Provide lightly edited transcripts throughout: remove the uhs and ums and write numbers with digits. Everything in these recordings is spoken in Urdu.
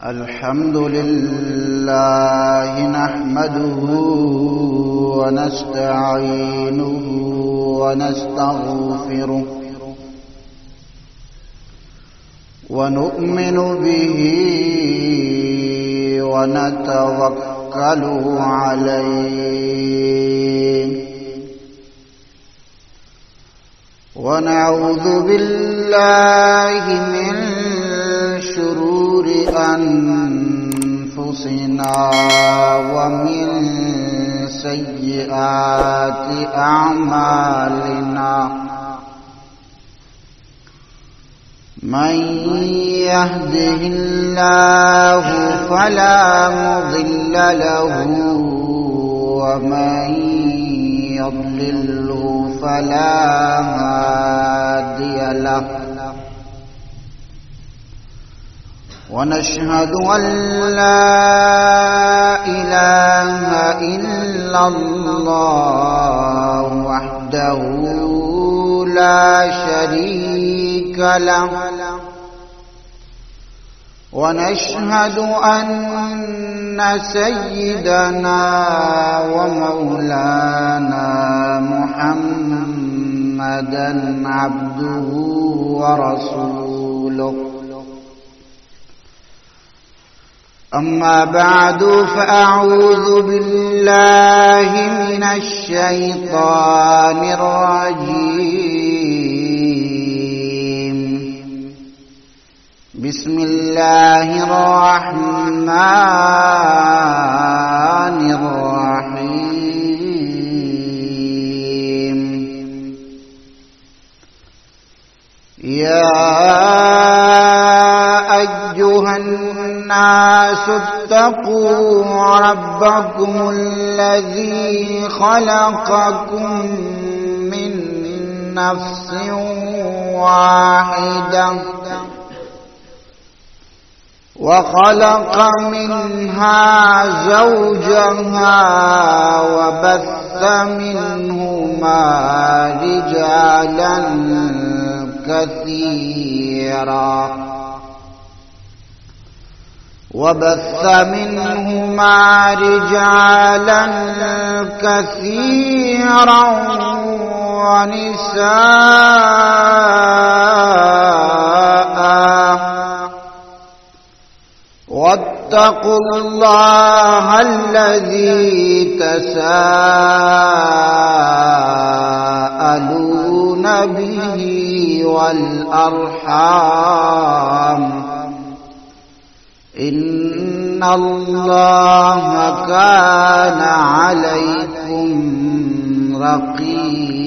الحمد لله نحمده ونستعينه ونستغفره ونؤمن به ونتوكل عليه ونعوذ بالله من شرور أنفسنا ومن سيئات أعمالنا من يهده الله فلا مضل له ومن يضلله فلا هادي له ونشهد أن لا إله إلا الله وحده لا شريك له ونشهد أن سيدنا ومولانا محمدا عبده ورسوله أما بعد فأعوذ بالله من الشيطان الرجيم بسم الله الرحمن الرحيم يا أيها الناس اتقوا ربكم الذي خلقكم من نفس واحدة وخلق منها زوجها وبث منهما رجالا كثيرا ونساء واتقوا الله الذي تساءلون به والأرحام إن الله كان عليكم رقيبا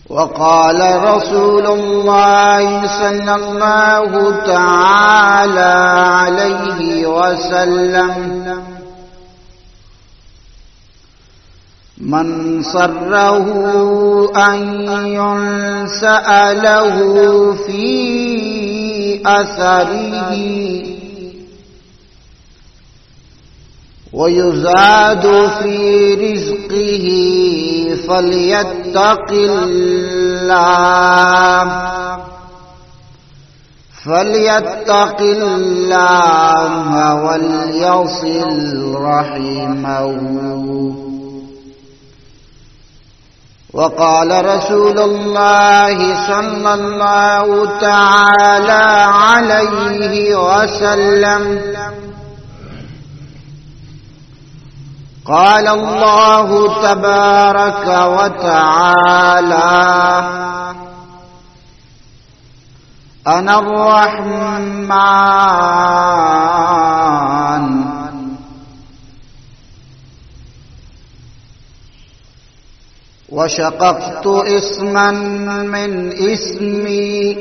وقال رسول الله صلى الله تعالى عليه وسلم من سره أن ينسأ له في أثره ويزاد في رزقه فليتق الله وليصل رحمه وقال رسول الله صلى الله تعالى عليه وسلم قال الله تبارك وتعالى أنا الرحمن وشققت اسما من اسمي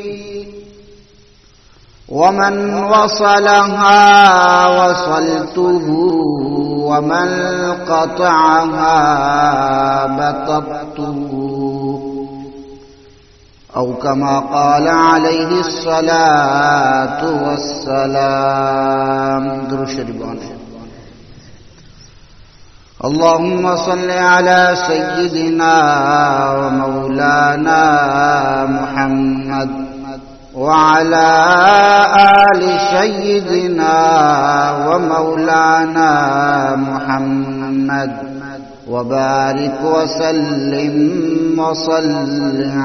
ومن وصلها وصلته ومن قطعها بطبته أو كما قال عليه الصلاة والسلام. درود شریف بانیں. اللهم صل على سيدنا ومولانا محمد وعلى آل سيدنا ومولانا محمد وبارك وسلم وصل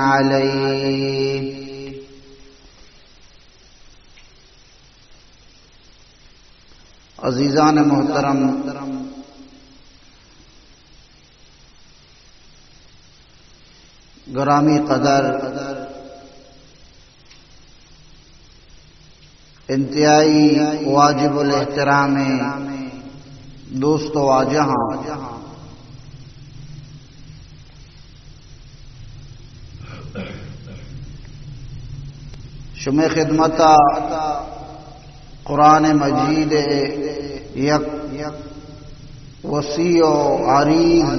عليه. عزیزان محترم، گرامی قدر، انتہائی واجب الاحترام دوست و جہاں، شمع خدمت قرآن مجید یک وسیع و عریض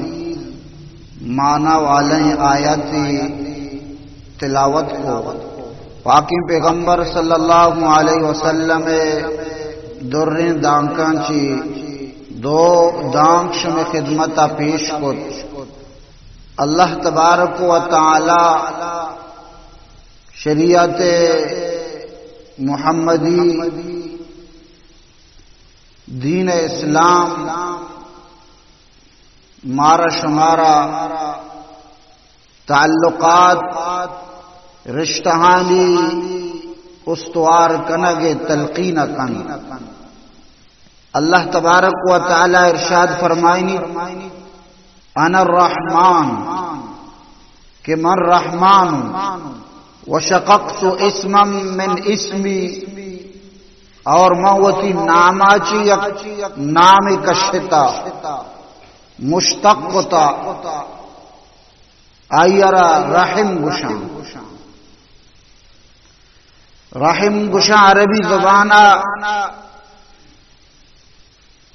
معنی والے آیت تلاوت کو پاکی پیغمبر صلی اللہ علیہ وسلم درین دانکان چی دو دانک شمع خدمت پیش کت. اللہ تبارک و تعالی شریعت محمدی دین اسلام مارا شمارا تعلقات رشتہانی استوار کنگ تلقین کن. اللہ تبارک و تعالی ارشاد فرمائنی انا الرحمن کہ من رحمان وشققت اسما من اسمی اور موتی ناماچی یک نام کشتا مشتقتا آئیرا رحم گشان. رحم گشان عربی زبانہ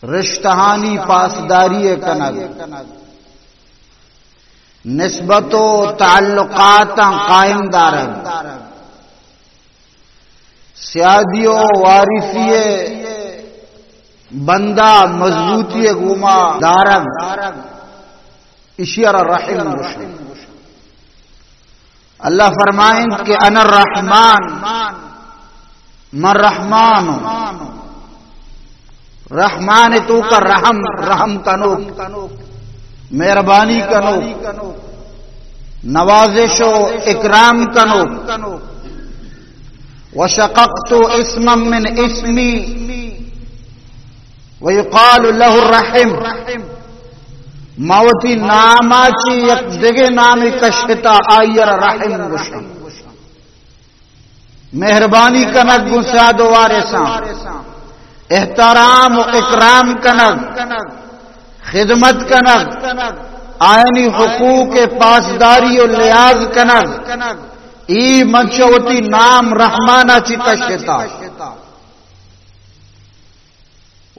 رشتہانی پاسداری کنگ، نسبت و تعلقات قائم دارن، سیادی و وارثی بندہ مضبوطی گوما دارن، اشیار رحم گشان. اللہ فرمائیں کہ انا الرحمن، من رحمان، رحمان تو کا رحم کنو، مہربانی کنو، نوازش و اکرام کنو. وشققت اسما من اسمی ویقال له الرحم، موتی ناماچی یک دگے نامی کشتا آئیر رحم گشن. مہربانی کنگ گساد وارثاں، احترام و اکرام کنگ، خدمت کنگ، آئینی حقوق پاسداری و لیاز کنگ، ای منشوتی نام رحمانہ چی کشتا.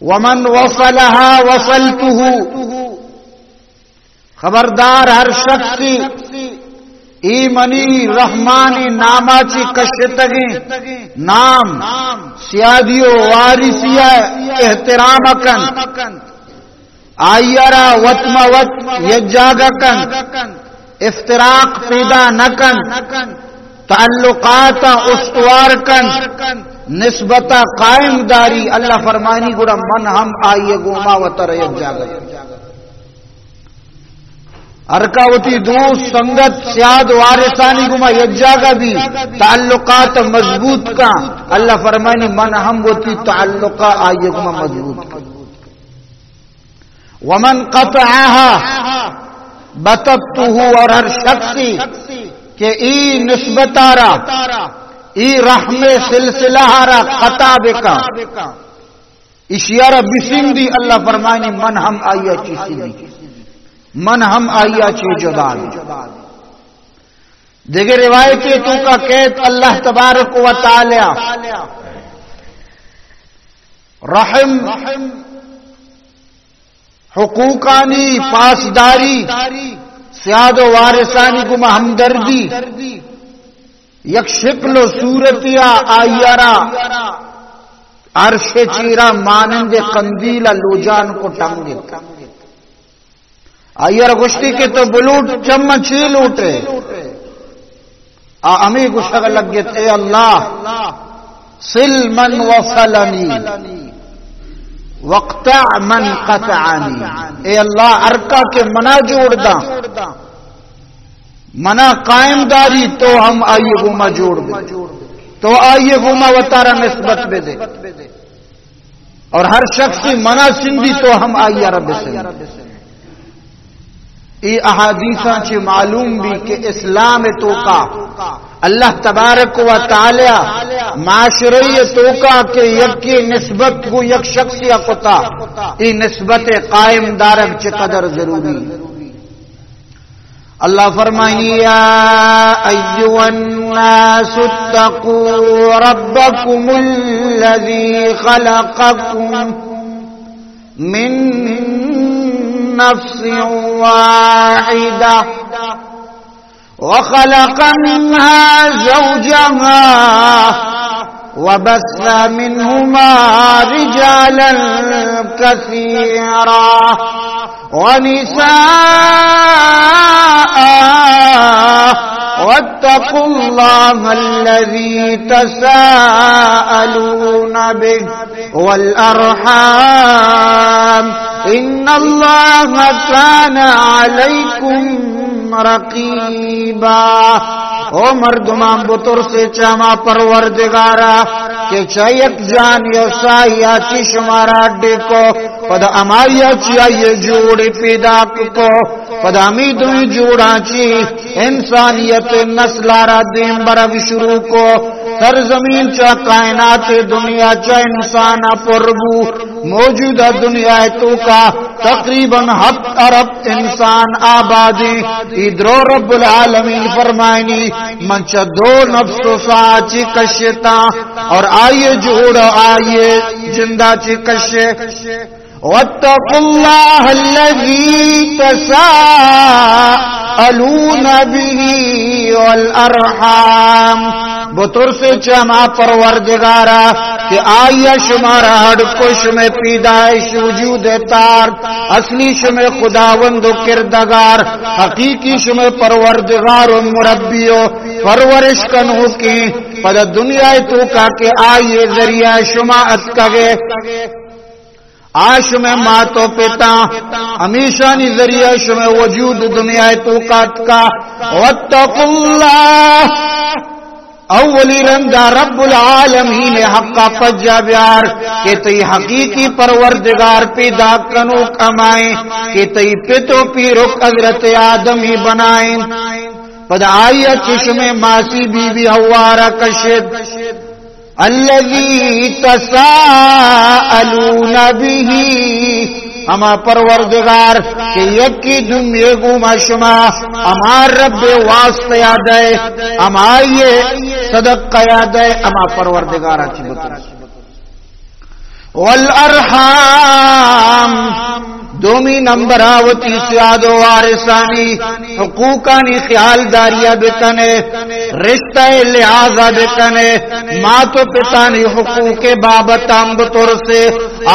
ومن وصلها وصلته، خبردار ہر شخصی ای منی رحمانی ناما چی کشتگی نام سیادی و وارثی احترام کن، آئیرا وطم وط یجاگا کن، افتراق پیدا نکن، تعلقات استوار کن، نسبتا قائم داری. اللہ فرمانی گوڑا من ہم آئیے گوما و تر یجاگا ارکاوتی دوست سنگت سیاد وارثانی گما یجاگا بھی تعلقات مضبوط کا. اللہ فرمانی من ہم ہوتی تعلقہ آئیے گما مضبوط کا. ومن قطعها بتبتہ، اور ہر شخصی کہ ای نسبتارا ای رحم سلسلہ را قطع بکا اشیارہ بسم دی. اللہ فرمانی من ہم آئیے چیسی دی، من ہم آئیا چی جدا دی. دیگر روایتی تو کا قید اللہ تبارک و تعالی رحم حقوقانی پاسداری سیاد و وارثانی کو ہمدردی یک شکل و صورتیا آئیارا عرش چیرا مانند قندیل لوجان کو ٹنگے آئیر گشتی کے تو بلوٹ چمن چیل اٹھے امی گشگ لگت اے اللہ صل من وصلنی وقطع من قطعنی، اے اللہ ارکا کے منا جوڑ دا، منا قائم داری تو ہم آئیے گما جوڑ دے، تو آئیے گما وطارہ نسبت بے دے، اور ہر شخصی منا سندی تو ہم آئیے رب سے۔ ای احادیثاں چھ معلوم بھی کہ اسلام تو کا اللہ تبارک و تعالی معاشرے تو کا کہ یکی نسبت کو یک شخصی اقتا ای نسبت قائم دارک چھ قدر ضروری۔ اللہ فرمائیں یا ایھا الناس اتقوا ربکم الذی خلقکم من نفس واحدة وخلق منها زوجها وبث منهما رجالا كثيرا ونساء واتقوا الله الذي تساءلون به والأرحام إن الله كان عليكم رقیبا۔ او مردمان بطر سے چاما پروردگارا کہ چایک جان یسایا چی شمارا ڈیکو پد امایا چی آئیے جوڑی پیدا کو پد امی دوی جوڑا چی انسانیت نسلارا دیم برا شروع کو سرزمین چا کائنات دنیا چا انسان پربو موجودہ دنیا تو کا تقریباً 7 ارب انسان آبادی ادرو رب العالمین فرمائنی منچا 2 نفس ساچی کشتا اور آئیے جوڑ آئیے جندہ چی کشے واتقوا الله الذي تساءلون به والارحام بطور سے چما پروردگارا کہ آیا شمارا ہڈ کش میں پیدائش وجود تار اصلی شمع خداوند و کردگار حقیقی شمع پروردگار و مربیو پرورش کنو کی پد دنیا تو کا کہ آئیے ذریعہ شما اتکگے آش میں ماتو پتا ہمیشانی ذریعہ شمع وجود دنیا تو کا واتقوا اللہ اولی رندہ رب العالمین حقا پجا بیار کہ تی حقیقی پروردگار پیدا کنو کمائیں کہ تی پتو پیرک حضرت آدمی بنائیں پد آیت چشم ماسی بی بی ہوارا کشد الذی تساءلون به اما پروردگار کہ یکی دن یگو ما شما امار رب واسطہ یاد ہے اما یہ صدقہ یاد ہے اما پروردگار اچھی بطر والارحام دومی نمبر آوتی سیاد و وارثانی حقوقانی خیال داریا بکنے رشتہ لحاظہ بکنے ماتو پتانی حقوق بابتام بطور سے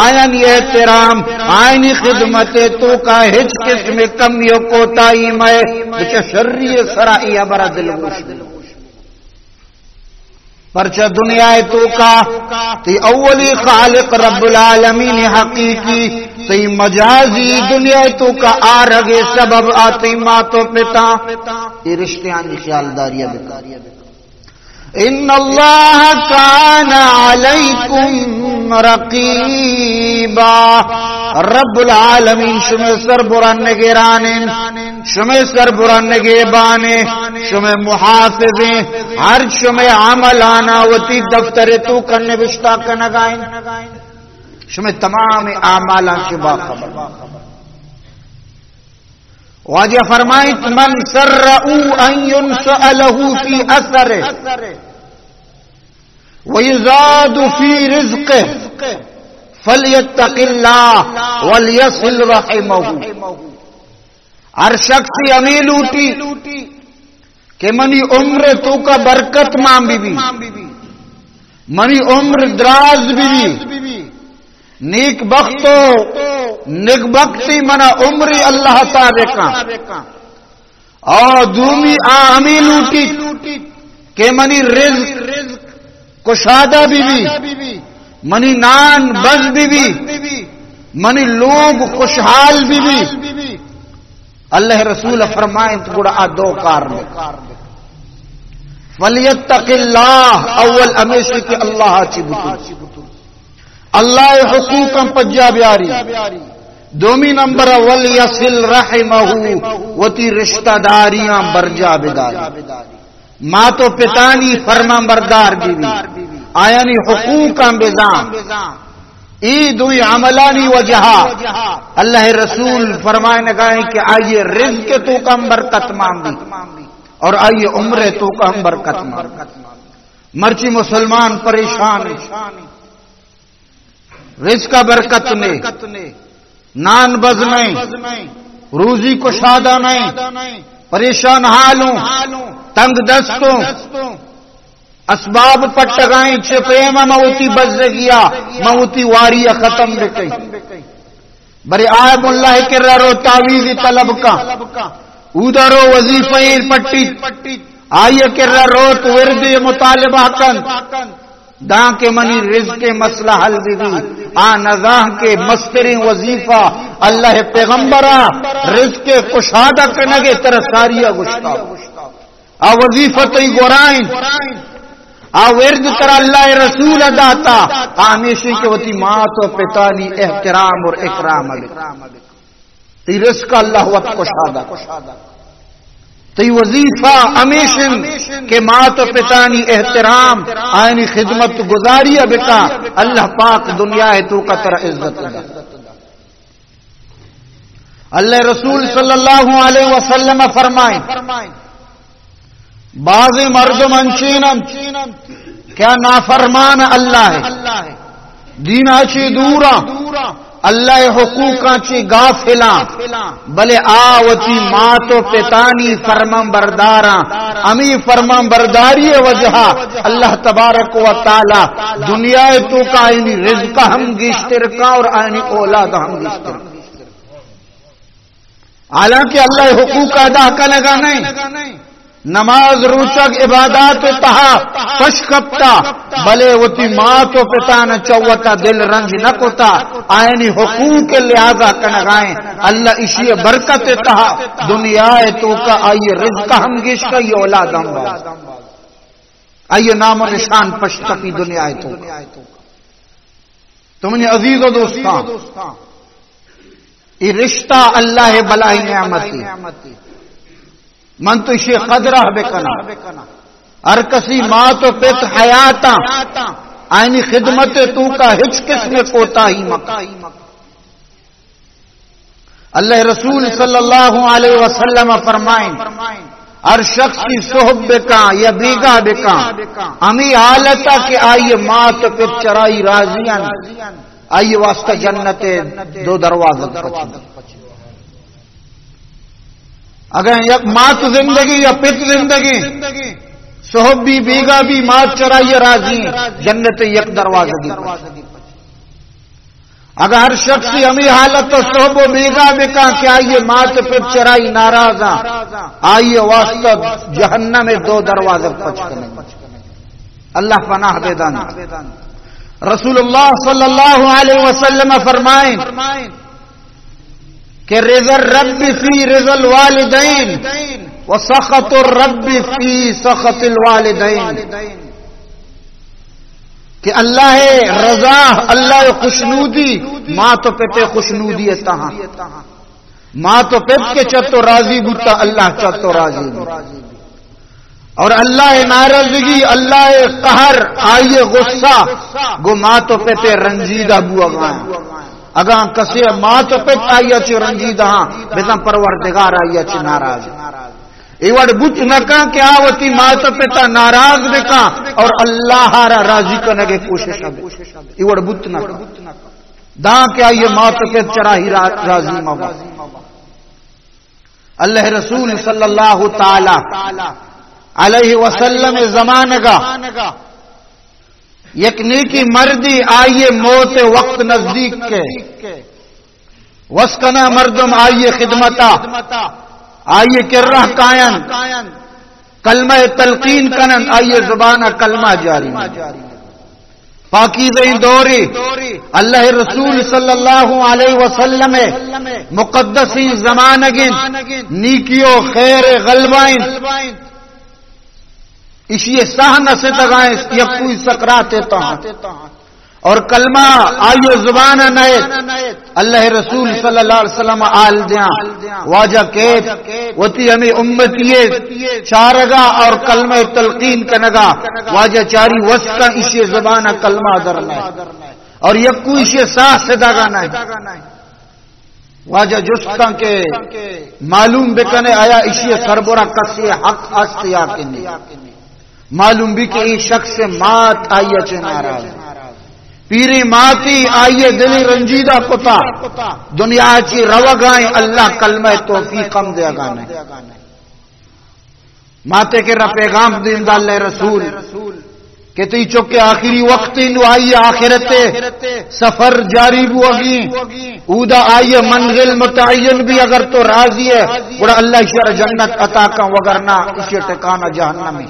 آئینی احترام آئینی خدمت تو کا ہج قسم کمیوں کو تائی میں بچہ شرری سرائیہ برا دلگوش پرچہ دنیا تو کا تی اولی خالق رب العالمین حقیقی تی مجازی دنیا تو کا آرگے سبب آتی ماتو پتا یہ رشتیانی خیال داریہ بکاریہ ان اللہ کان علیکم رقیبا رب العالمین شمع سر بران نگرانیں شمع سر بران نگیبانے شمع محافظیں ہر شمع عملانا وتی دفتر تو کرنے بشتا کنگائیں شمع تمام اعمالان کے باخبر واجہ فرمائیت من سرعو ان ينسألہ فی اثرہ ویزاد فی رزقہ فلیتق اللہ ولیصل رحمہ ہر شخصی امیل اوٹی کہ منی عمر تو کا برکت ماں بی منی عمر دراز بی نیک بختو نیک بختی منا عمری اللہ تعالی کا اور دومی امیل اوٹی کہ منی رزق کشادہ بھی منی نان بز بھی منی لوگ خوشحال بھی اللہ رسول فرمائیں تو گڑا دو کار میں ولیتق اللہ اول ہمیشہ کہ اللہ چی بطو اللہ حقوقاں پجا بیاری دومی نمبر ولیصل رحمہ وتی رشتہ داریاں برجا بداری ماں تو پتانی فرما بردار بیوی آیانی حقوقاں بزاں ای دوی عملانی وجہا اللہ رسول فرمائے نگاہیں کہ آئیے رزق تو کم برکت مانگی اور آئیے عمر تو کم برکت مانگی مرچی مسلمان پریشان رزق کا برکت نے نان بز نہیں روزی کو شادہ نہیں پریشان حالوں تنگ دستوں اسباب پٹگائیں چھپے موتی بز گیا موتی واریہ ختم بکئی برے آئب اللہ کے رو تعویزی طلب کا ادھرو وظیفہ پٹی آئیے کے روت ورد مطالبہ کن داں کے منی رزق کے مسئلہ حل بھی نزاہ کے مسترین وظیفہ اللہ پیغمبرہ رزق کے کشادہ کنگے ترساریہ گشتا آ وظیفہ تی گورائیں آ ورد تر اللہ رسول داتا ہمیشہ کے وتی مات و پتانی احترام اور اکرام تی رزق اللہ وقت کشادہ تی وظیفہ ہمیشن کے مات و پتانی احترام آئینی خدمت گزاریہ بکا اللہ پاک دنیا ہے تو کا تر عزت لگا اللہ رسول صلی اللہ علیہ وسلم فرمائیں بعض مردم انچینم کیا نافرمان اللہ ہے دینا چی دورا اللہ حقوقاں چی غافلاں بلے آوتی ماتو پتانی فرمان برداراں امی فرمان برداری وجہ اللہ تبارک و تعالی دنیا تو کا آئینی رزق ہم گشتر کا اور آئینی اولاد ہم گشتر حالانکہ اللہ حقوق ادا کا لگا نہیں نماز روچک عبادات تہا پشکپتا بلے وتی ماں تو پتا نہ چوتا دل رنج نہ کوتا آئینی حقوق لہذا کنگائیں اللہ اسی برکت تہا دنیا تو کا آئیے رزق ہم گش کا یہ اولاد ہم باز آئیے نام و نشان پشکپی دنیا تو تمہیں عزیز و دوستان یہ رشتہ اللہ بلائی نعمتی من تو اسے قدرہ بکنا ہر کسی ماں تو پت حیاتا آئینی خدمت تو کا ہچ کس میں کوتا ہی مکہ اللہ رسول صلی اللہ علیہ وسلم فرمائیں ہر شخص کی صحب بکا یا بیگا بکا ہمیں حالتا کہ آئیے ماں تو پت چرائی راضیاں آئیے واسطہ جنت دو دروازہ اگر یک مات زندگی یا پت زندگی صحب بھی بیگا بھی مات چرائی راضی جنت یک دروازگی اگر ہر شخص ہمیں حالت تو صحب و بیگا بکا کہ آئیے مات پت چرائی ناراضا آئیے واسطہ جہنم میں دو دروازہ پچکنے اللہ پناہ دے دانا رسول اللہ صلی اللہ علیہ وسلم فرمائیں کہ رضا الرب فی رضا الوالدین وسخط الرب فی سخط الوالدین کہ اللہ رضا اللہ خوشنودی ماں تو پتے خوشنودی ہے تہاں ماں تو پت کے چتو راضی بوتا اللہ چتو راضی اور اللہ ناراضگی اللہ قہر آئیے غصہ گو ماں تو پتے رنجیدہ بو اگاں اگاں کسی ماں تو پت آئیے چی رنجیدہ ہاں بیتاں پروردگار آئیے چی ناراض ایوڑ بچ نکا کہ آوتی ماں تو پتا ناراض بکا اور اللہ را راضی کنگے کوشش ایوڑ بچ نکا داں کہ آئیے ماں تو پت چراہی راضی موا اللہ رسول صلی اللہ تعالی علیہ وسلم زمان کا یک نیکی مردی آئیے موت وقت نزدیک کے وسکنا مردم آئیے خدمتا آئیے کرہ کائن کلمہ تلقین کنن آئیے زبانہ کلمہ جاری پاکیزہ دوری اللہ رسول صلی اللہ علیہ وسلم مقدسی زمانگن نیکیو خیر غلبائن اسی سہنہ سے تگائیں یکوئی سکرات تاں اور کلمہ آئیے زبانہ نئیت اللہ رسول صلی اللہ علیہ وسلم آل دیاں واجہ کیت وطی ہمیں امتیے چارگا اور کلمہ تلقین کنگا واجہ چاری وسکا اسی زبانہ کلمہ درنے اور یکو اسی ساہ سے داگا نئے واجہ جسکا کے معلوم بکنے آیا اسی سربرہ کسی حق استیا کنی معلوم بھی کہ یہ شخص مات آئیے چنارا پیری ماتی آئیے دلی رنجیدہ کتا دنیا چی روگائیں اللہ کلمہ توفیقم دے گانے ماتے کے رب پیغام دین دا اللہ رسول کہ تی چکے آخری وقت انو آئیے آخرتے سفر جاری بوگی اودا آئیے منزل متعین بھی اگر تو راضی ہے بڑا اللہ شر جنت عطا کا وگرنا اسی ٹکانا جہنمی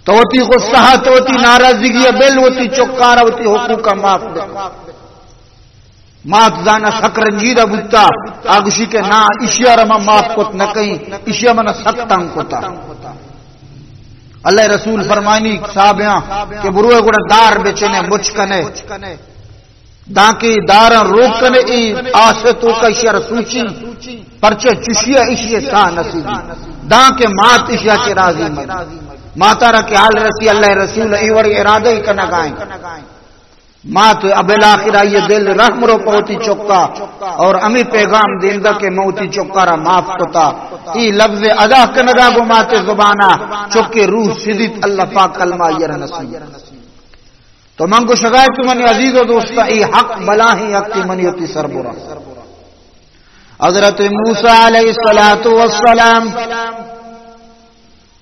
تو ہوتی غصہ تو ہوتی ناراضگی بل ہوتی چکارا ہوتی حقوق کا معاف دے مات زانا سک رنجیدہ بتا آگوشی کے نا اشیاء رما معاف کت نہ کہیں اشیاء منا سکتاں کتا اللہ رسول فرمانی صحابیاں کہ بروے گوڑا دار بیچنے مچ کنے داکی دارا روک کنے ای آسے تو کا اشیاء رسوچی پرچے چشیاء اشیاء سا نصیبی داکے مات اشیاء چی راضی مد ماتا رکھ حال رسی اللہ رسول ایور ارادہ ہی کنا گائیں مات اب الاخر آئیے دل رحم رو پوتی چکا اور امی پیغام دیندہ کے موتی چکا را معاف کتا ای لفظ ادا کنگا گو مات زبانہ چکے روح صدیت اللہ پاک کلمہ یر نصیب تو منگو شگائے تو منی عزیز و دوستا ای حق بلاہی حق تی منی ہوتی سربرا حضرت موسیٰ علیہ السلام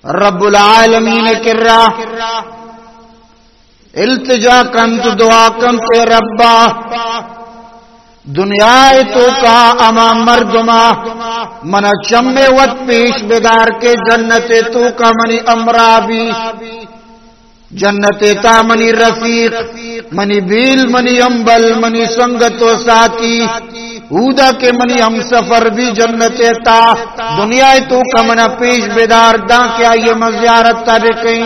رب العالمین کرا التجا کنت دعا کنت ربا دنیا تو کا اما مردما من چمے وط پیش بیدار کے جنت تو کا منی امرابی جنت تا منی رفیق منی بیل منی امبل منی سنگت و ساتھی اودا کے منی ہم سفر بھی جنت تا دنیا تو کمنا پیش بیدار داں کیا یہ مزیارت تابقیں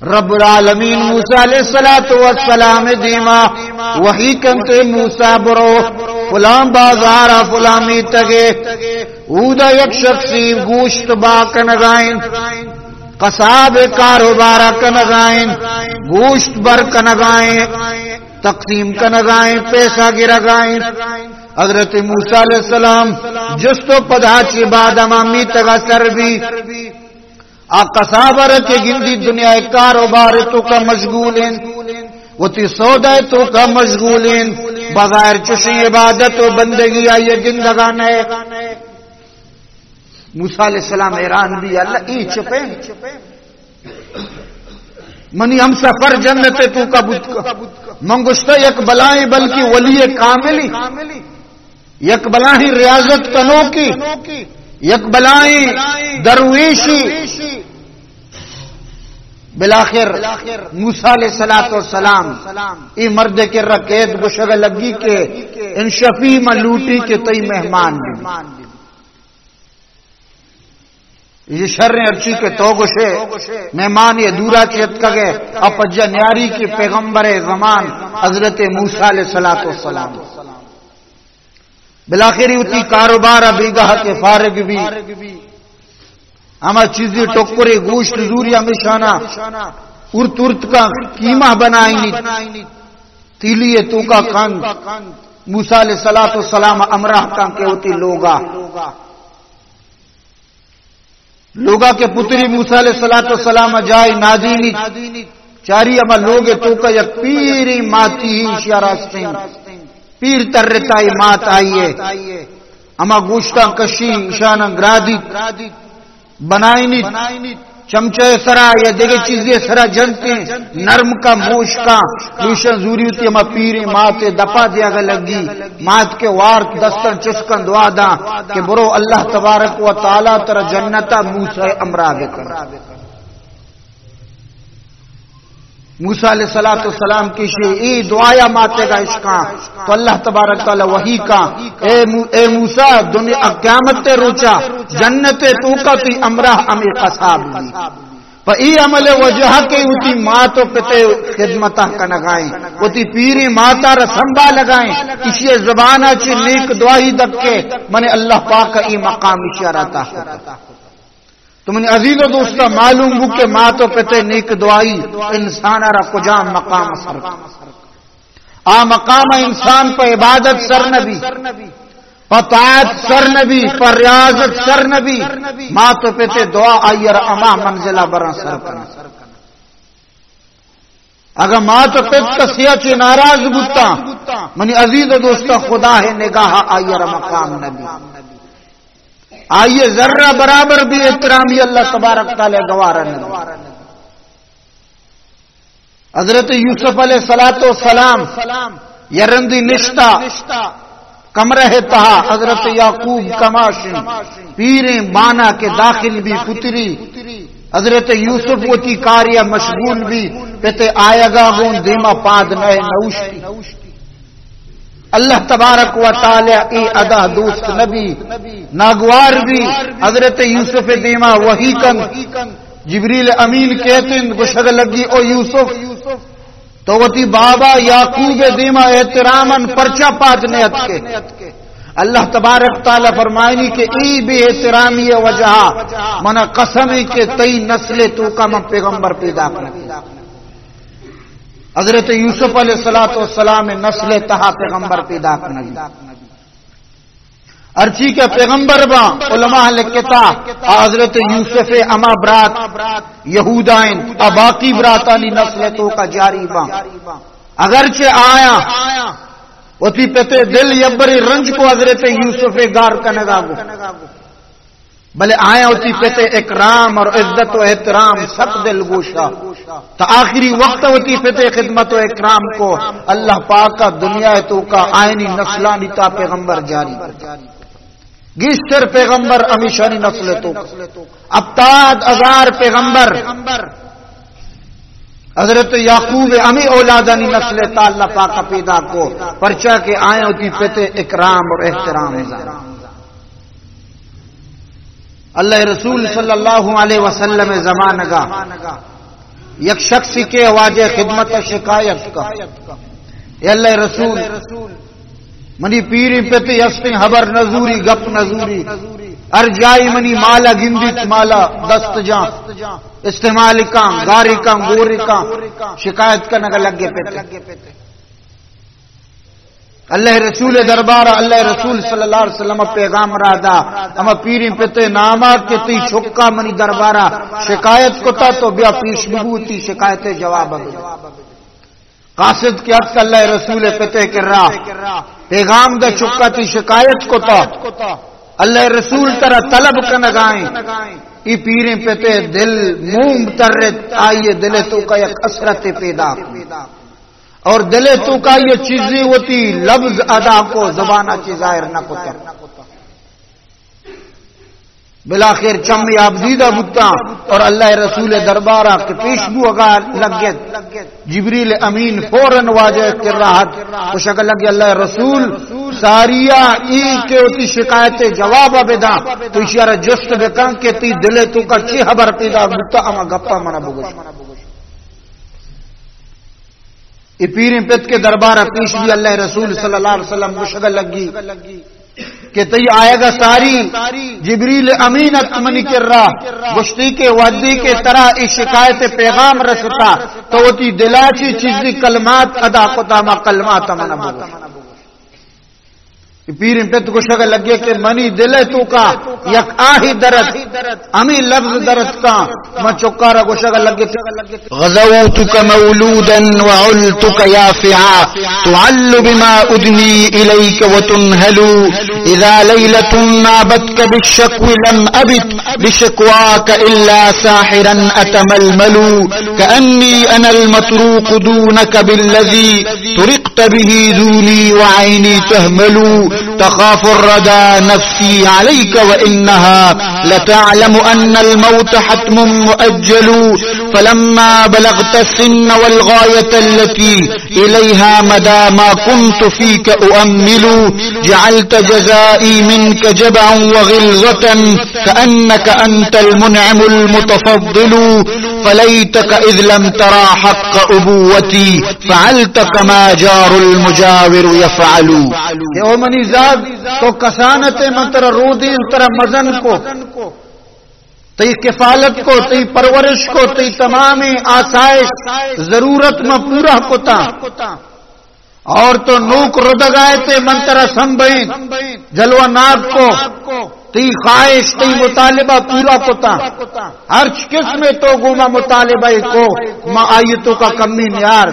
رب العالمین موسیٰ علیہ السلام دیما وحی کنتے موسیٰ برو فلان بازارا فلامی تگے اودا یک شخصی گوشت با کنگائیں قصاب کاروبارہ کنگائیں گوشت بر کنگائیں تقسیم کنگائیں پیسہ گرگائیں حضرت موسیٰ علیہ السلام جس تو پدھا چی بعد امامی تگا سر بھی آقا صابر کے گندی دنیا کاروبار تو کا مشغولین وہ تی سودا تو کا مشغولین بغیر چشی عبادت و بندگی آئیے گندگان ہے موسیٰ علیہ السلام ایران بھی اللہ ای چپے منی ہم سفر جنت تو کا بدھ کا منگشتہ یک بلائیں بلکہ ولی کاملی یک بلائیں ریاضت کنو کی یک بلائیں درویشی بلاخر موسیٰ علیہ السلام ای مرد کے رکیت بشغل لگی کے ان شفی ملوٹی کے تئی مہمان یہ شر ارچی کے توگشے مہمان یہ دورا چیت کا گئے اپ جنیاری کی پیغمبر زمان حضرت موسیٰ علیہ السلام بلاخری ہوتی کاروبار بیگاہ کے فارغ بھی ہما چیزیں ٹکرے گوشت زوریا مشانہ ارت ارت کا قیمہ بنائیں تیلی تو کا کند موسیٰ علیہ السلام امرہ کا کے ہوتی لوگا کے پتری موسیٰ علیہ السلام جائے نادینی چاری اما لوگ تو کا یک پیری ماتی ہی شیاراستیں پیر ترتائی مات آئیے اما گوشتاں کشی شانہ گرادی بنائنی چمچے سرا یا دیگر چیزیں سرا جنتے نرم کا موش کا لوشن زوری ہوتی اما پیری ماتے دپا دیا گا لگی مات کے وارت دستن چسکن دعا دا کہ برو اللہ تبارک و تعالی تر جنتا موسیٰ امرا بکر موسیٰ علیہ السلام کی ای دعایا ماتے گا عشقاں تو اللہ تبارک تعالی وحی کا اے موسیٰ دنیا قیامت روچا جنت تو کا تی امرہ امی قصاب لی پا ای عمل وجہ کے ہوتی ماتو پتے خدمتہ کا نگائیں ہوتی پیری ماتا رسمبا لگائیں اسی زبانہ چی نیک دعائی دکے من اللہ پاک ای مقام اشارتا ہوتا تو من عزیز و دوستا معلوم ہو کہ ماں تو پتے نیک دعائی انسان را کجام مقام سر آ مقام انسان پہ عبادت سر نبی پتاعت سر نبی پر ریاضت سر نبی ماں تو پتے دعا آئیر اما منزلہ برا سر کرنا اگر ماں تو پت کا سیاچی ناراض بتا من عزیز و دوستا خدا ہے نگاہ آئیر مقام نبی آئیے ذرہ برابر بھی احترامی اللہ تبارک تعالی گوارا نہیں حضرت یوسف علیہ السلام یرندی نشتا کمرہ تہا حضرت یعقوب کماشن پیریں بانا کے داخل بھی پتری حضرت یوسف وتی کاریہ مشغول بھی پتے آیا گا گون دیما پاد نئے نوشتی اللہ تبارک و تعالی ای ادا دوست نبی ناگوار بھی حضرت یوسف دیما وحی کن جبریل امین کہتن گشگ لگی او یوسف تو وتی بابا یعقوب دیما احترامن پرچا پاجنے کے اللہ تبارک تعالی فرمائنی کہ ای بے احترامی وجہ منا قسمی کہ تئی نسل تو کا من پیغمبر پیدا کرنا حضرت یوسف علیہ السلام نسل تہا پیغمبر پیدا کرنا ارچی کے پیغمبر با علماء لکتا حضرت یوسف اما برات یہودائن باقی براتانی نسل تو کا جاری با اگرچہ آیا وتی پتے دل یبری رنج کو حضرت یوسف گار کا نگاگو بلے آیا ہوتی پتے اکرام اور عزت و احترام سب دل گوشا تا آخری وقت ہوتی پتے خدمت و اکرام کو اللہ پاک کا دنیا تو کا آئینی نسلانی تا پیغمبر جاری گیشتر پیغمبر امیشانی نسل تو ابتاد ازار پیغمبر حضرت یعقوب امی اولادانی نسل تا اللہ پاک کا پیدا کو پرچا کے آئے ہوتی پتے اکرام اور احترام اللہ رسول صلی اللہ علیہ وسلم زمانہ گا یک شخص کے واجہ خدمت شکایت کا اے اللہ رسول منی پیری پتی یستے حبر نزوری گپ نزوری ارجائی منی مالا گندت مالا دست جان استعمال کام گاری کام گوری کام شکایت کا نگا لگے پیتے اللہ رسول دربارہ اللہ رسول صلی اللہ علیہ وسلم پیغام رادا اما پیری پتے ناما کے تی چھکا منی دربارہ شکایت کو تا تو بیا پیش بگوتی شکایت جواب قاصد کی عرض اللہ رسول پتے کر رہا پیغام دا چھکا تی شکایت کو تا اللہ رسول ترہ طلب کا نگائیں ای پیری پتے دل موم ترت آئیے دل تو کا یک اثرت پیدا اور دلے تو کا یہ چیزیں ہوتی لفظ ادا کو زبانہ کی ظاہر نہ کو تر بلاخیر چمی عبدیدہ بتا اور اللہ رسول دربارہ کے پیشبو اگا لگت جبریل امین فوراً واجہ کر رہا تو شکل لگی اللہ رسول ساریہ ای کے ہوتی شکایت جواب بدا تو اشارہ جست بکن کہ تی دلے تو کا چی حبر پیدا بتا اما گپا منا بگوش یہ پیریں پت کے دربارہ پیش بھی اللہ رسول صلی اللہ علیہ وسلم کو شکل لگی کہ تی آئے گا ساری جبریل امین اتمنی کر رہا گشتی کے وعدی کے طرح اس شکایت پیغام رستا تو وہ تی دلاچی چیزی کلمات ادا کتا ما کلمات منا بگوش پیرم پت کو شگل لگے کہ منی دل تو کا یک آہی درد امی لفظ درد کا من چکارا کو شگل لگے غزوتك مولودا وعلتك يافعا تعل بما أدني إليك وتنهل إذا ليلة نابتك بالشكو لم أبت بشكواك إلا ساحرا أتململ كأني أنا المطروق دونك بالذي طرقت به ذولي وعيني تهمل تخاف الردى نفسي عليك وإنها لتعلم أن الموت حتم مؤجل فلما بلغت السن والغاية التي إليها مدى ما كنت فيك أؤمل جعلت جزائي منك جبعا وغلظة كأنك أنت المنعم المتفضل فليتك إذ لم ترى حق أبوتي فعلت كما جار المجاور يفعل. تو کسانت منتر رودی تر مزن کو تی کفالت کو تی پرورش کو تی تمام آسائش ضرورت میں پورا کوتا اور تو نوک ردگائے تے منتر سنبھین جلوہ ناک کو تی خواہش تی مطالبہ پورا کوتا ہر قسم تو گوما مطالبہ کو ما آیتوں کا کمی نیار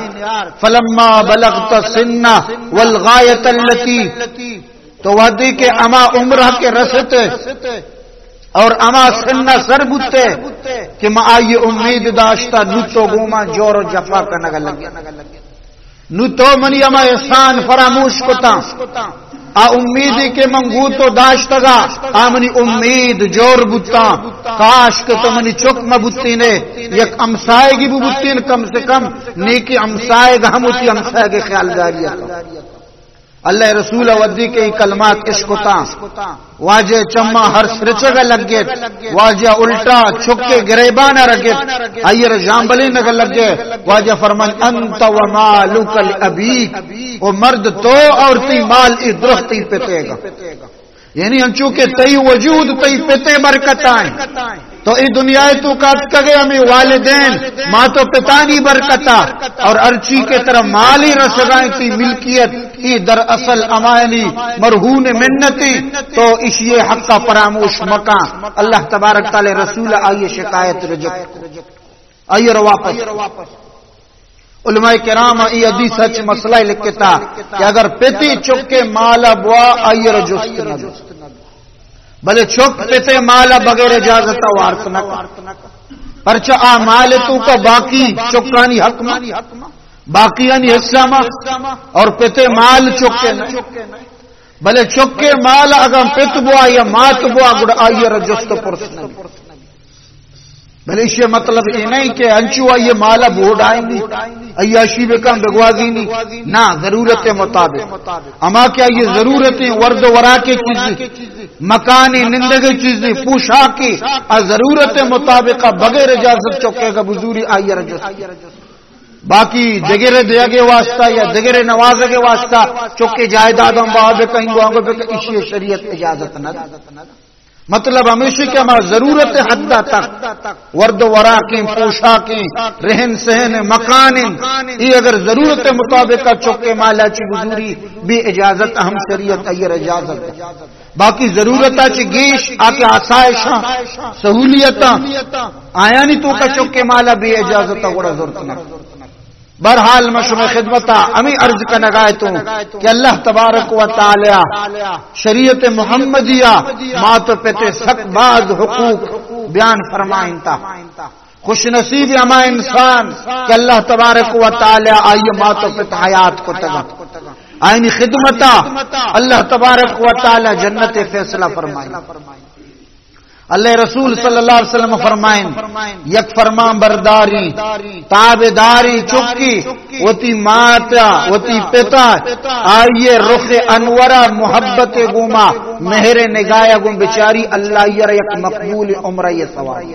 فلما بلغت السن والغایت اللتی تو وحدی کے اما عمرہ کے رستے اور اما سنہ سر بوتے کہ ما آئی امید داشتا نو تو گوما جور و جفا کا نگا لگیا نو تو منی اما احسان فراموش کتا آ امیدی کے منگو تو داشتا گا آمنی امید جور بوتا کاش کہ تو منی چک مبوتی نے یک امسائے گی بوتی نے کم سے کم نیکی امسائے گا ہم ہوتی امسائے کے خیال داریا اللہ رسول ودی کے کلمات عشق تا واجہ چما ہر سرچگا لگے واجہ الٹا چھکے گریبانہ رگے ایر جامبلی نہ لگے واجہ فرمان انت ومالک لابیک وہ مرد تو اور تی مال ای درختی پتے گا یعنی ہم چونکہ تی وجود تی پتے برکت آئیں تو ای دنیا تو کات کگے ہمیں والدین ماں تو پتانی برکتا اور ارچی کے طرح مالی رسگائیں تی ملکیت ای در اصل امائنی مرہون منتی تو اسی حق کا فراموش مکان اللہ تبارک تعالی رسول آئیے شکایت رجک آئیے واپس علماء کرام ای حدیث سچ مسئلہ لکھتا کہ اگر پتی چکے مالا بوا آئیے رجست نہ بلے چک پیتے مالا بغیر اجازت وارت نہ پرچہ آ مال تو کا باقی چکانی حق ما باقی یعنی حصہ ما اور پیتے مال چکے نہ بلے چکے مال اگر پیت بوا یا مات بوا گڑ آئیے رجست پرس نہ بھلے یہ مطلب یہ نہیں کہ انچو یہ مالا بوڑ آئیں گی عیاشی بکم بگوازی نہیں نہ ضرورت مطابق اما کیا یہ ضرورتیں ورد و ورا کی چیزیں مکانی نندگی چیزیں پوشاکی ضرورت مطابق بغیر اجازت چکے گا بزوری آئیے رجست باقی دگرے دیا گے واسطہ یا دگرے نوازے کے واسطہ چکے جائیدادوں بابے کہیں گو آنگو بے اسی شریعت اجازت نہ مطلب ہمیشہ کہ ہمارا ضرورت حد تک ورد و ورا کی پوشاکیں رہن سہن مکان یہ اگر ضرورت مطابق چکے مالا چی بزوری بھی اجازت ہم شریعت ایر اجازت باقی ضرورت چی گیش آکے آسائشاں سہولیتاں آیا نہیں تو کا چکے مالا بھی اجازت گوڑا ضرورت نہ بہرحال مشروع خدمتا امی عرض کا نگایتوں کہ اللہ تبارک و تعالی شریعت محمدیہ مات پتے سک بعض حقوق بیان فرمائیں تا خوش نصیب اما انسان کہ اللہ تبارک و تعالی آئیے مات پتے حیات کو تگا آئینی خدمتا اللہ تبارک و تعالی جنت فیصلہ فرمائیں اللہ رسول صلی اللہ علیہ وسلم فرمائیں یک فرمان برداری تابداری چکی وتی ماتا وتی پتا آئیے رخ انورا محبت گوما مہر نگایا گم بچاری اللہ یر یک مقبول عمرہ یہ سوال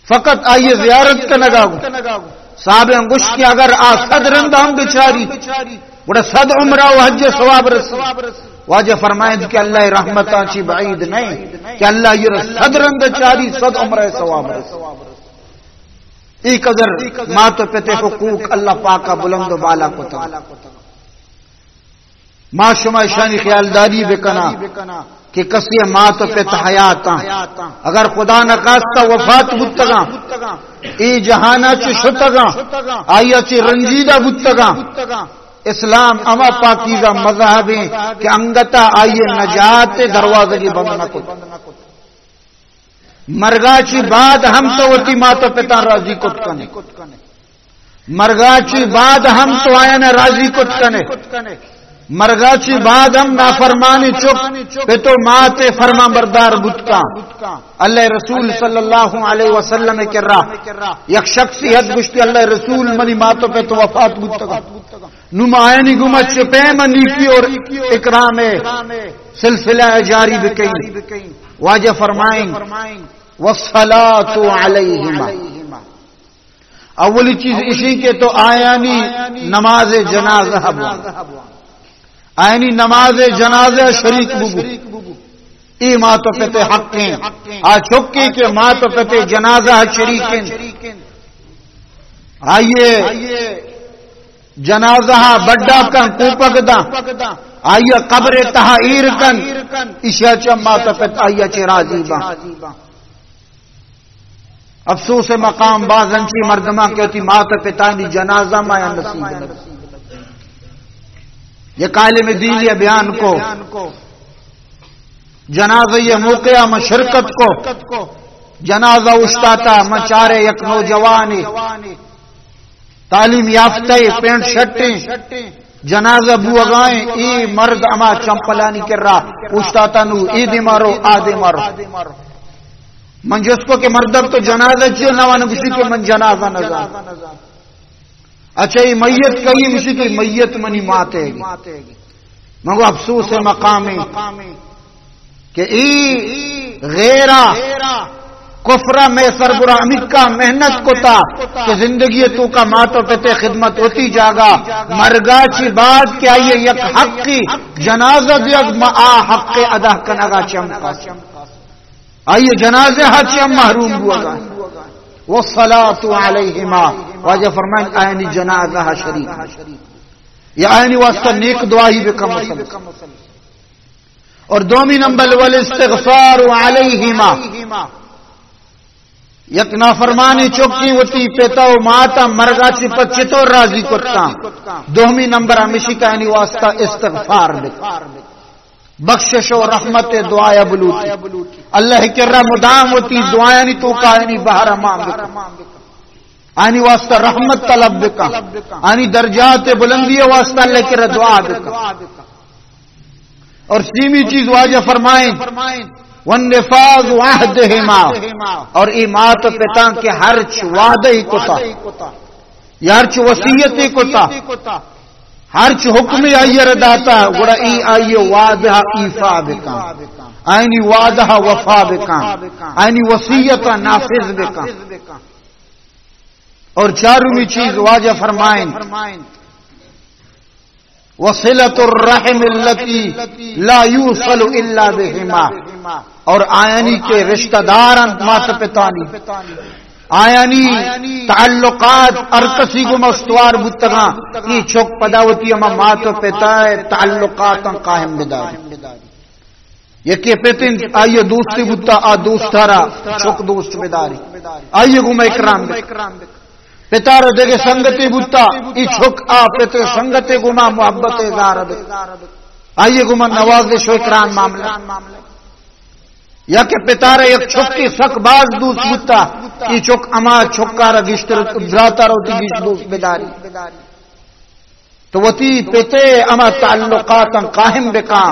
فقط آئیے زیارت کا نگا گو صاحب انگوش کی اگر صد رند ہم بچاری بڑا صد عمرہ و حج ثواب رسی واجہ فرمائیں کہ اللہ رحمت آنچی بعید نہیں کہ اللہ یہ صد رند چاری صد عمرہ ثواب ایک قدر مات پتے حقوق اللہ پاک کا بلند و بالا کو تا ما شما شانی خیالداری بکنا کہ کسی ماں تو پہ حیاتا اگر خدا نخواستہ وفات بتگا ای جہانا چی شتگا آیا چی رنجیدہ بتگا اسلام اما پاکیزہ مذہب ہیں کہ انگتا آئیے نجات دروازہ کی بند نہ کت مرگا چی بعد ہم تو وتی ماں تو پتا راضی کت کنے مرگا چی بعد ہم تو آیا نہ راضی کت کنے مرگا چی بعد ہم نافرمانی چک پہ تو مات فرما بردار بتکا اللہ رسول صلی اللہ علیہ وسلم کر رہا یک شخصی حد گشتی اللہ رسول منی ماتوں پہ تو وفات بتکا نمائنی گمت چپے منی کی اور اکرام سلسلہ جاری بکئی واجہ فرمائیں والصلاة علیہما اولی چیز اسی کے تو آیانی نماز جنازہ آئینی نماز جنازہ شریک بگو ای ماں تو پتے حقیں آ چکی کے ماں تو پتے جنازہ شریکیں آئیے جنازہ بڑا کن کوپک دا آئیے قبر تحائیر کن اشیا چا ماں تو پتے آئیے چی راضی با افسوس مقام بازنچی مردمہ کہتی ماں تو پتے آئینی جنازہ مایا نصیب یہ قائل میں دین یا بیان کو جنازہ یہ موقع میں شرکت کو جنازہ اشتاتا مچارے یک نوجوانی تعلیم یافتہ پینٹ شٹیں جنازہ بوگائیں ای مرد اما چمپلانی کر رہا اشتاتا نو ای دی مارو آدے مارو من جس کو کہ مردب تو جنازہ چیئے نوانا کسی کے من جنازہ نظام اچھا یہ میت کئی اسی کی میت منی ماتے گی مگو افسوس مقامی کہ ای غیرہ کفرہ میں سربراہ امکہ محنت کو تا کہ زندگی تو کا ماتو پتے خدمت ہوتی جاگا مرگا چی بات کیا یہ یک حق کی جنازہ دیگ ما حق ادا کنگا چمکا آئیے جنازہ چم محروم ہوا گا والصلاة علیہما واجہ فرمائیں آئینی جنازہ شریک یہ آئینی واسطہ نیک دعائی بکم مسلم اور دومی نمبر والاستغفار علیہما یک نافرمانی چوکی وتی پیتا و ماتا مرگا چی پچتو راضی کتا دومی نمبر ہمیشی کا آئینی واسطہ استغفار بکم بخشش و رحمت دعایا بلوٹی اللہ کر رہا مدام ہوتی دعایانی تو کا آئینی بہر امام بکا آئینی واسطہ رحمت طلب بکا آئینی درجات بلندی واسطہ اللہ کر رہا دعا بکا اور سیمی چیز واجہ فرمائیں والنفاذ وعدہما اور ایمات پتان کے ہرچ وعدہ ہی کتا یا ہرچ وصیت ہی کتا ہرچ حکم آئیے رداتا گوڑا ای آئیے وعدہ ایفا بکا آئینی وعدہ وفا بکا آئینی وصیت نافذ بکا اور چارمی چیز واجہ فرمائیں وصلۃ الرحم التي لا يوصل الا بهما اور آئینی کے رشتہ داران مات پتانی آیانی تعلقات ارکسی کو مستوار بتگا کی چھوک پداوتی اما ماتو پتا ہے تعلقات قائم بداری یکی پیتن آئیے دوستی بتا آ دوستارا چھوک دوست بداری آئیے گمہ اکرام پتارا دیکھے سنگتی بتا ای چھوک آ پیتے سنگتی گمہ محبت اظہار آئیے گمہ نوازش و اکرام معاملہ یا کہ پتارا یک چھکی سک باز دوست بتا ای چک اما چھکارا گشتر براتا روتی گشت دوست بداری تو وتی پیتے اما تعلقاتا قائم بکا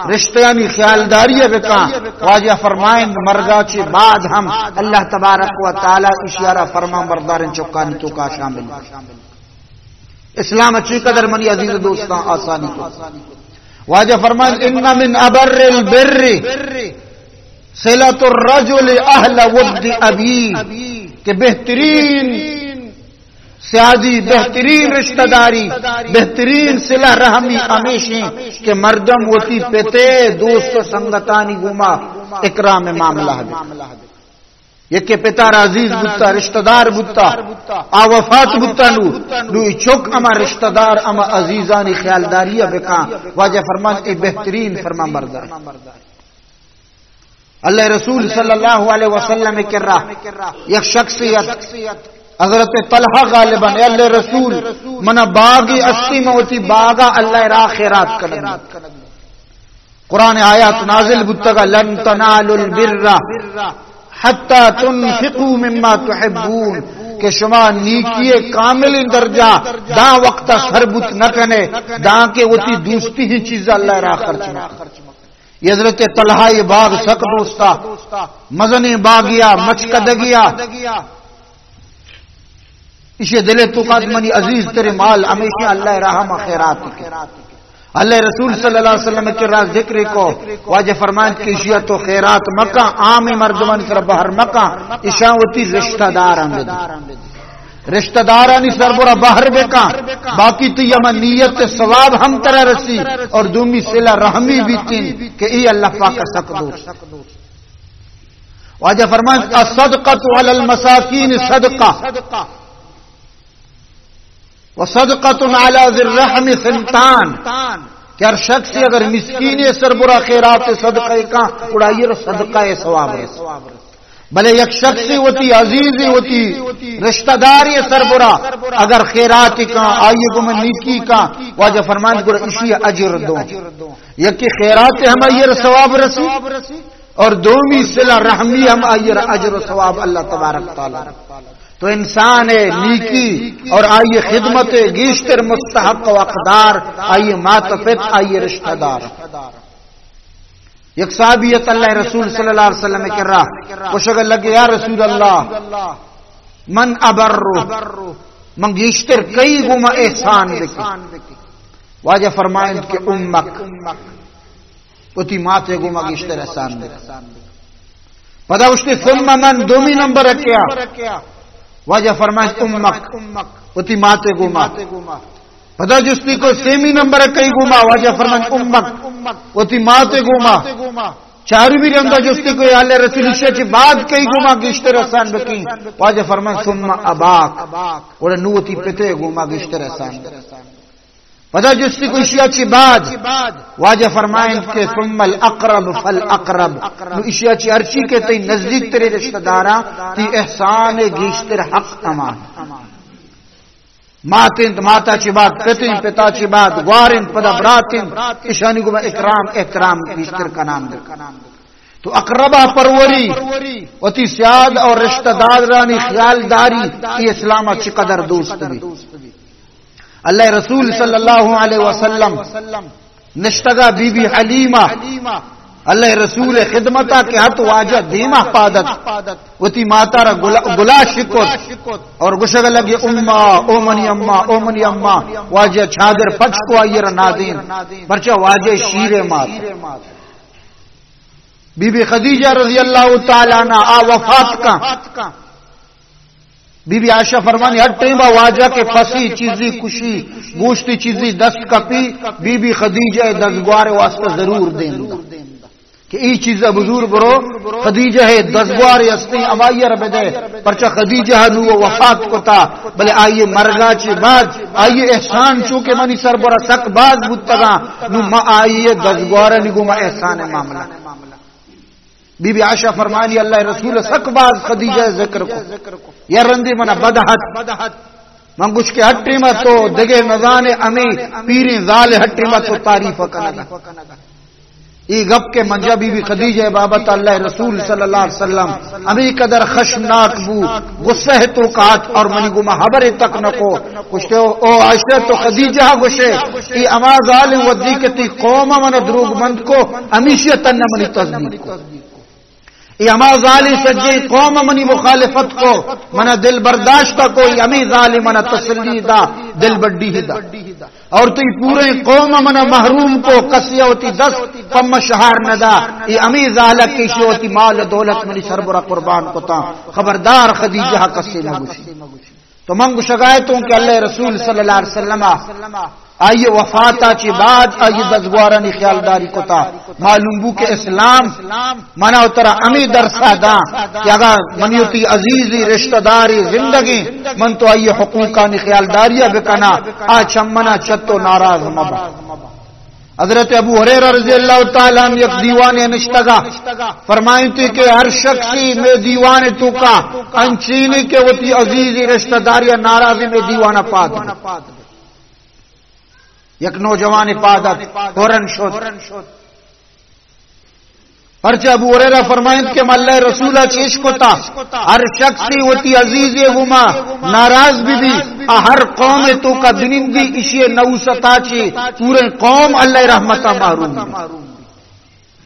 رشتیانی خیالداری بکا واجہ فرمائیں مرگا چی بعد ہم اللہ تبارک و تعالی اشیارہ فرمان بردارن چکانی تو کا شامل اسلام اچھی قدر منی عزیز دوستان آسانی کو واجہ فرمائیں ان من ابر البر صلۃ الرجل اہل ود ابی کہ بہترین سیادی بہترین رشتہ داری بہترین صلہ رحمی ہمیشہ کہ مردم ہوتی پیتے دوست سنگتانی گما اکرام معاملہ ہے یک پتار عزیز بوتا رشتہ دار بوتا آ وفات بوتا نو چوک اما رشتہ دار اما عزیزانی خیالداری بکا واجہ فرمان اے بہترین فرمان بردار اللہ رسول صلی اللہ علیہ وسلم کر رہا یک شخصیت حضرت طلحہ غالباً اے اللہ رسول منا باغی استی موتی باغا اللہ را خیرات کرنے قرآن آیات نازل بتگا لن تنالوا البر حتی تنفقوا مما تحبون کہ شما نیکی کامل درجہ دا وقتا سربت نہ کنے دا کہ وتی دوستی ہی چیز اللہ را خرچ نہ یہ حضرت طلحہ یہ باغ سک دوستا مزنی باغیا مچکدگیا اسے دلے تو قدمنی عزیز تیرے مال ہمیشہ اللہ رحم خیرات کے اللہ رسول صلی اللہ علیہ وسلم کے راز ذکر کو واجہ فرمان کی اشیاء تو خیرات مکہ عام مردمان کر بہر مکہ اشاوتی رشتہ داران رشتہ دارانی سربرہ باہر بکا باقی تو یہ نیت ثواب ہم طرح رسی اور دومی صلہ رحمی بھی تین کہ ای اللہ پاک سکدو واجہ فرمان الصدقۃ علی المساکین صدقہ وصدقۃ علی ذی الرحم ثنتان کہ ہر شخص اگر مسکین سربرہ خیرات صدقہ کا اڑائیے صدقہ ثواب ہے بلے یک شخص ہوتی عزیز ہوتی رشتہ داری سربرہ اگر خیرات کا آئیے گم نیکی کا واجہ فرمان گڑ اسی اجر دو یکی خیرات ہم آئیر ثواب رسی اور دومی صلہ رحمی ہم آئیر اجر و ثواب اللہ تبارک تعالی تو انسان نیکی اور آئیے خدمت گیشتر مستحق و اقدار آئیے ماتفت آئیے رشتہ دار یک صحابیت اللہ رسول صلی اللہ علیہ وسلم کر رہا کچھ اگر لگے یا رسول اللہ من ابرو من گیشتر کئی گما احسان دکی واجہ فرمائن کہ امک اتی ماتے گما گیشتر احسان دکی پدا اس نے ثم من دومی نمبر کیا واجہ فرمائن امک اتی ماتے گما پدا جستی کو سیمی نمبر کئی گما واجہ فرمان امک وتی ماتے گما چارویں رنگا جستی کو اللہ رسول کی بعد کئی گما گشتر احسان بکی واجہ فرمان ثم اباک اور نوتی پتے گما گشتر احسان پدا جستی کو اشیاء چی بعد واجہ فرمائیں کہ ثم الاقرب فالاقرب اشیاء چی ارچی کے تی نزدیک تیرے رشتہ دارا تی احسان گشتر حق تمام ماتن ماتا چی بات پتن پتا چی بات گوارن پدا براتن اشانی کو اکرام احترام بیشتر کا نام دے تو اقربہ پروری وتی سیاد اور رشتہ دارانی خیال داری یہ اسلام اچھی قدر دوست بھی اللہ رسول صلی اللہ علیہ وسلم نشتگا بی بی حلیمہ اللہ رسول خدمتا کے ہاتھ واجہ دیمہ پادت وتی ماتا را گلا شکت اور گشگ لگی امہ او منی امہ واجہ چھادر پچ کو آئیر نادین پرچہ واجہ شیر مات بی بی خدیجہ رضی اللہ تعالیٰ عنہ آ وفات کا بی بی عائشہ فرمانی ہر ٹائم واجہ کے پسی چیزی کشی گوشتی چیزی دست کپی بی بی خدیجہ دزگوار واسطہ ضرور دیں گا کہ ای چیز بزرگ برو خدیجہ ہے دزگوار یستی امائیر بدے پرچہ خدیجہ نو وفات کو تا بلے آئیے مرگا چی بعد آئیے احسان چونکہ منی سر برا سک باز بودتگا نو ما آئیے دزگوار نگو ما احسان معاملہ بی بی عائشہ فرمانی اللہ رسول سک باز خدیجہ ذکر کو یا رندی منا بدحت من گوش کے ہٹی میں تو دگے نظان امی پیری ذال ہٹی میں تو تعریف کنگا ای گپ کے منجا بی بی خدیجہ بابت اللہ رسول صلی اللہ علیہ وسلم امی قدر خشمناک بو غصہ تو کات اور منی گما حبر تک نکو کچھ او عائشہ تو خدیجہ گوشے ای اما ظالم ودی کتی قوم من دروگ مند کو امیشیت تن منی تصدیق کو ای اما ظالم سجی قوم منی مخالفت کو منا دل برداشت کو ای امی ظالم منا تسلی دا دل بڑی ہی دا اور تو پورے قوم منا محروم کو قصیہ ہوتی 10 پم شہار ندا ای امی ظالم کی شی ہوتی مال دولت منی سربرا قربان کو تا خبردار خدیجہ قصے نہ گوشی تو منگو شگایتوں کہ اللہ رسول صلی اللہ علیہ وسلم آئیے وفاتا چی بعد آئیے دزگوارانی خیالداری کو تا معلوم بو کہ اسلام منا اترا امی درسا دا کہ اگر منیوتی عزیزی رشتہ داری زندگی من تو آئیے حقوقانی خیالداریہ بکنا آج منا چتو ناراض مبا. حضرت ابو ہریرہ رضی اللہ تعالیٰ عنہ یک دیوان نشتگا فرمائیں تھی کہ ہر شخصی میں دیوان تو کا انچینی کے وہ تی عزیزی رشتہ داریہ ناراضی میں دیوانہ پاد یک نوجوان پادت فورن شد پرچہ ابو ہریرہ فرمائیں کہ اللہ رسولہ چیش کو تا ہر شخصی ہوتی عزیزی وما ناراض بھی ہر قوم تو کا دنندی اشی نوستا چی پورے قوم اللہ رحمتہ محروم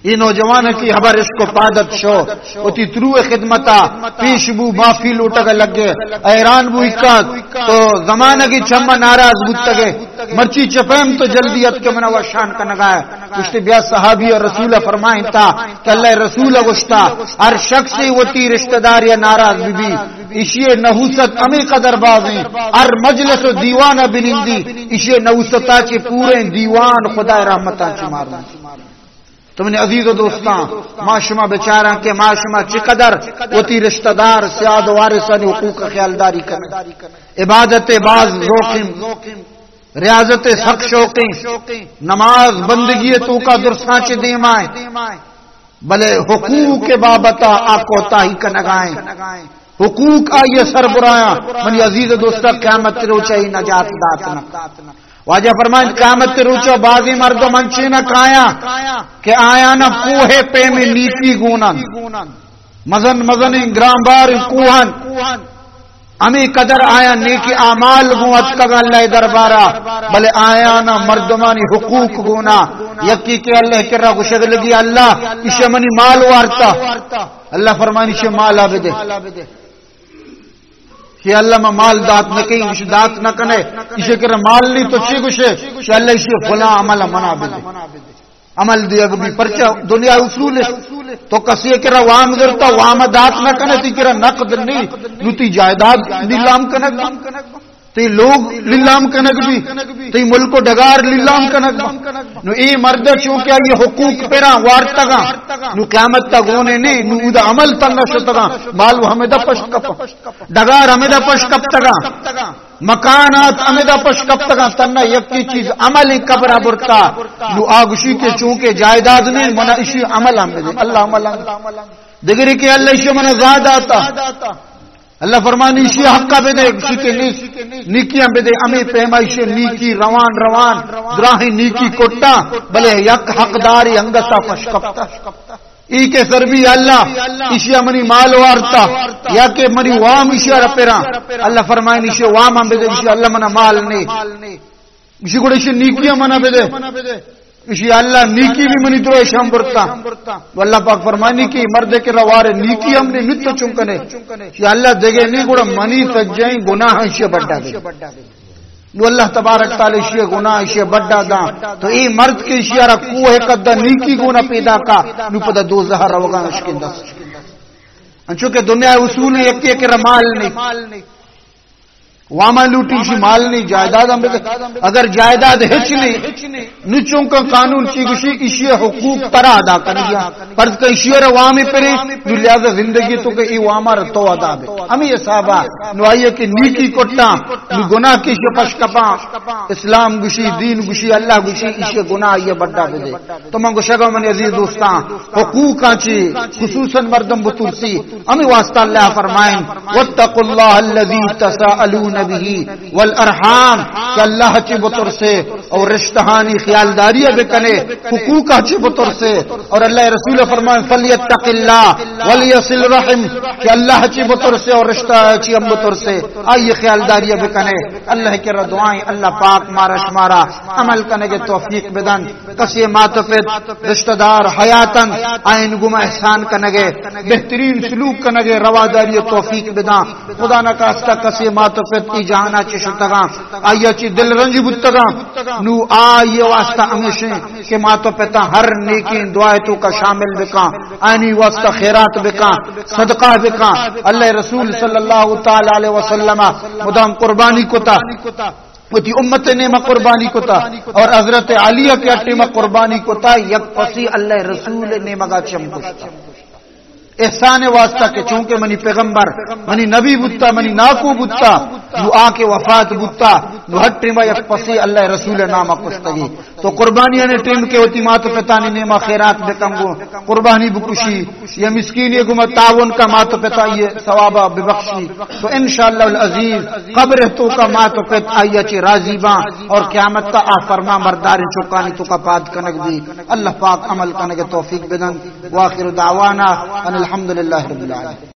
یہ نوجوان کی خبر اس کو پادت شو ہوتی ترو خدمتا پیش بو معافی لوٹا گا لگے ایران بو اکات تو زمانہ کی چھما ناراض بودتا گے مرچی چپیم تو جلدیت کے منہ وشان کا نگایا کشتی بیا صحابی اور رسولہ فرمائیں تا کہ اللہ رسولہ گشتا ہر شخصی ہوتی رشتہ داری ناراض بھی اشیے نحوست امی قدر بازیں ہر مجلس و دیوانہ بنندی اشیے نحوستا چی پورے دیوان خدا رحمتہ چی مارنا. تم نے عزیز و دوستاں معاشمہ بیچارہ کے معاشمہ چقدر ہوتی رشتہ دار سیاد وارثانی حقوق کا خیالداری کریں عبادت باز ذوقیں ریاضت حق شوقیں نماز بندگی تو کا درسانچ دیمائیں بلے حقوق کے بابتا آکو تاہی کا نگائیں حقوق آئیے سر برایا منی عزیز و دوستہ قیامت روچائی نجات داتنا واجہ فرمائیں قیامت روچا بازی مردو منچی نہ کایا کہ آیا نہ کوہ پہ میں نیکی گونن مزن مزن گرام بار کوہن امی قدر آیا نیکی اعمال گوت کگا اللہ دربارہ بلے آیا نہ مردمانی حقوق گونا یکی کہ اللہ کرا گشد لگی اللہ اسے منی مال وارتا اللہ فرمائیں اسے مال آبدے کہ اللہ میں مال دات نہ کہیں اسے دات نہ کنے اسے کرا مال نہیں تو چی گشے کہ اللہ اسے فلاں عمل منا بدے عمل دیا گبی پرچہ دنیا اصول ہے تو کسی کرا وام درتا وام دات نہ کنے تی کرا نقد نہیں نتی جائیداد نیلام کنک تی لوگ لیلام کنک بھی تی ملک و ڈگار لیلام کنک نو ای مرد چونکہ یہ حقوق پیرا وارتا گا نو قیامت تا گونے نہیں نو دا عمل تنگا شتا گا مالو ہمیں دا پشت کپا ڈگار ہمیں دا پشت کپتا گا مکانات ہمیں دا پشت کپتا گا تنہ یکی چیز عملی کبرہ برتا نو آگوشی کے چونکہ جائیداد نہیں منا اسی عمل ہمیں دے اللہ عمل دگری کہ اللہ اسی منا زاد آتا اللہ فرمانی اسی حقہ بے دے اسی کے نیکیاں بے دے امی پہما اسی نیکی روان روان دراہی نیکی کٹا بلے یک حقداری انگسا پشکپتا ای کے سر بھی اللہ اسی منی مال وارتا یا کہ منی وام اسی رپیرا اللہ فرمائن اسی وام ہم بے دے اسی اللہ منا مال نہیں اسی کو اسی نیکیاں منا بے دے اسی اللہ نیکی بھی منی درو شام برتا اللہ پاک فرمانی کی مرد کے روارے نیکی ہم نے نت چونکنے کہ اللہ دیگے نہیں گوڑا منی سجائیں گناہ اسے بڑھا دے نو اللہ تبارک تعالی اسے گناہ اسے بڑھا دا تو ای مرد کے اشیارہ کوہ قدہ نیکی گناہ پیدا کا نو پدا دو زہر روگا اشکن دس انچونکہ دنیا اصول ہے یکی کہ مال نہیں واما لوٹی اسی مال نہیں جائیداد اگر جائیداد ہچ نہیں نچوں کا قانون چی گشی اسی حقوق ترہ ادا کرنیا پر اسی وامی پرے نو لہذا زندگی تو کہ ای واما رتو ادا بے ہمیں یہ صحابہ نو آئیے کہ نیکی کٹا نو گناہ کی اسی پشکپا اسلام گشی دین گشی اللہ گشی اسی گناہ یہ بڑھا بے دے تو من گشگا من عزیز دوستان حقوقاں چی خصوصاً مردم بطورسی ہمیں واسطہ اللہ فرمائیں واتقوا اللہ الذی تساءلون بھی والارحام کہ اللہ چی بطور سے اور رشتہانی خیالداریہ بکنے حقوق چی بطور سے اور اللہ رسول فرمائیں فلیتق اللہ ولیصل رحم کہ اللہ چی بطور سے اور رشتہ چی ہم بطور سے آئیے خیالداریہ بکنے اللہ کے دعائیں اللہ پاک مارا شمارا عمل کرنے کے توفیق بدن کسی ماتفت رشتہ دار حیاتاً آئین گم احسان کرنے گے بہترین سلوک کرنے گے رواداری توفیق بدن خدا نہ کاستا کسی ماتفت کی جانا چی شتگاں آیا چی دل رنجی بودتگاں نو آئیے واسطہ ہمیشہ کہ ماتو پتا ہر نیکی دعائے تو کا شامل بکاں آئینی واسطہ خیرات بکاں صدقہ بکاں اللہ رسول صلی اللہ تعالی علیہ وسلم مدام قربانی کو تا وہ تھی امت نیمہ قربانی کو تھا اور حضرت علیہ کے اٹیمہ قربانی کو تھا یک پسی اللہ رسول نیمہ گا چمکشتا احسان واسطہ کہ چونکہ منی پیغمبر منی نبی بوتا منی ناکو بوتا جو آ کے وفات بوتا جو ہر ٹیمہ یک پسی اللہ رسول نامہ کشتگی تو قربانی نے ٹیم کے ہوتی ماتو پتانی نیمہ خیرات بکنگو قربانی بکشی یا مسکین یہ گمہ تعاون کا ماتو پتا یہ ثوابہ ببخشی تو انشاءاللہ العزیز قبر تو کا ماتو پت آئیہ چی راضی باں اور قیامت تا آفرما مرداری چکانی تو کا پاد کنک دی اللہ پاک عمل کنک توفیق بدن واخر دعوانا الحمدللہ رب العالمین.